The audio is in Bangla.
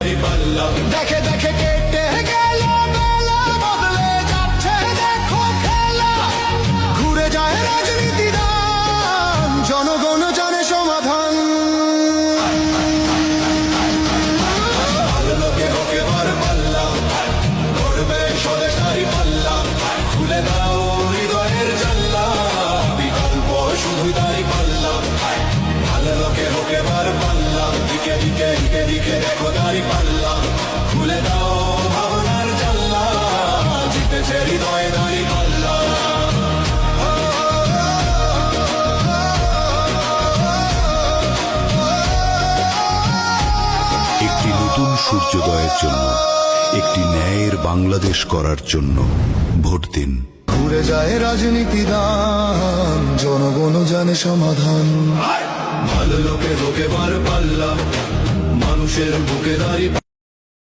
দেখে দেখে কেটে গেল বেলা, বদলে যাচ্ছে দেখো খেলা। ঘুরে যায় রাজনীতি দান, জনগণ জানে সমাধান। ভালো লোকে হোক এবার পাল্লা, করবে স্বদেশারি পাল্লা। খুলে দাও হৃদয়ের জানলা, বিকল্প শুধু দাঁড়ি পাল্লা। ভালো লোকে হোক এবার পাল্লা, দিকে দিকে দিকে দিকে দেখো দাঁড়ি পাল্লা। খুলে দাও ভাবনার জানলা, জিতেছে হৃদয়ে দাঁড়ি পাল্লা। একটি নতুন সূর্যোদয়ের জন্য, একটি ন্যায়ের বাংলাদেশ করার জন্য ভোট দিন। ঘুরে যায় রাজনীতি দান, জনগণ জানে সমাধান। ভালো লোকে হোক এবার পাল্লা, মানুষের বুকে দাঁড়ি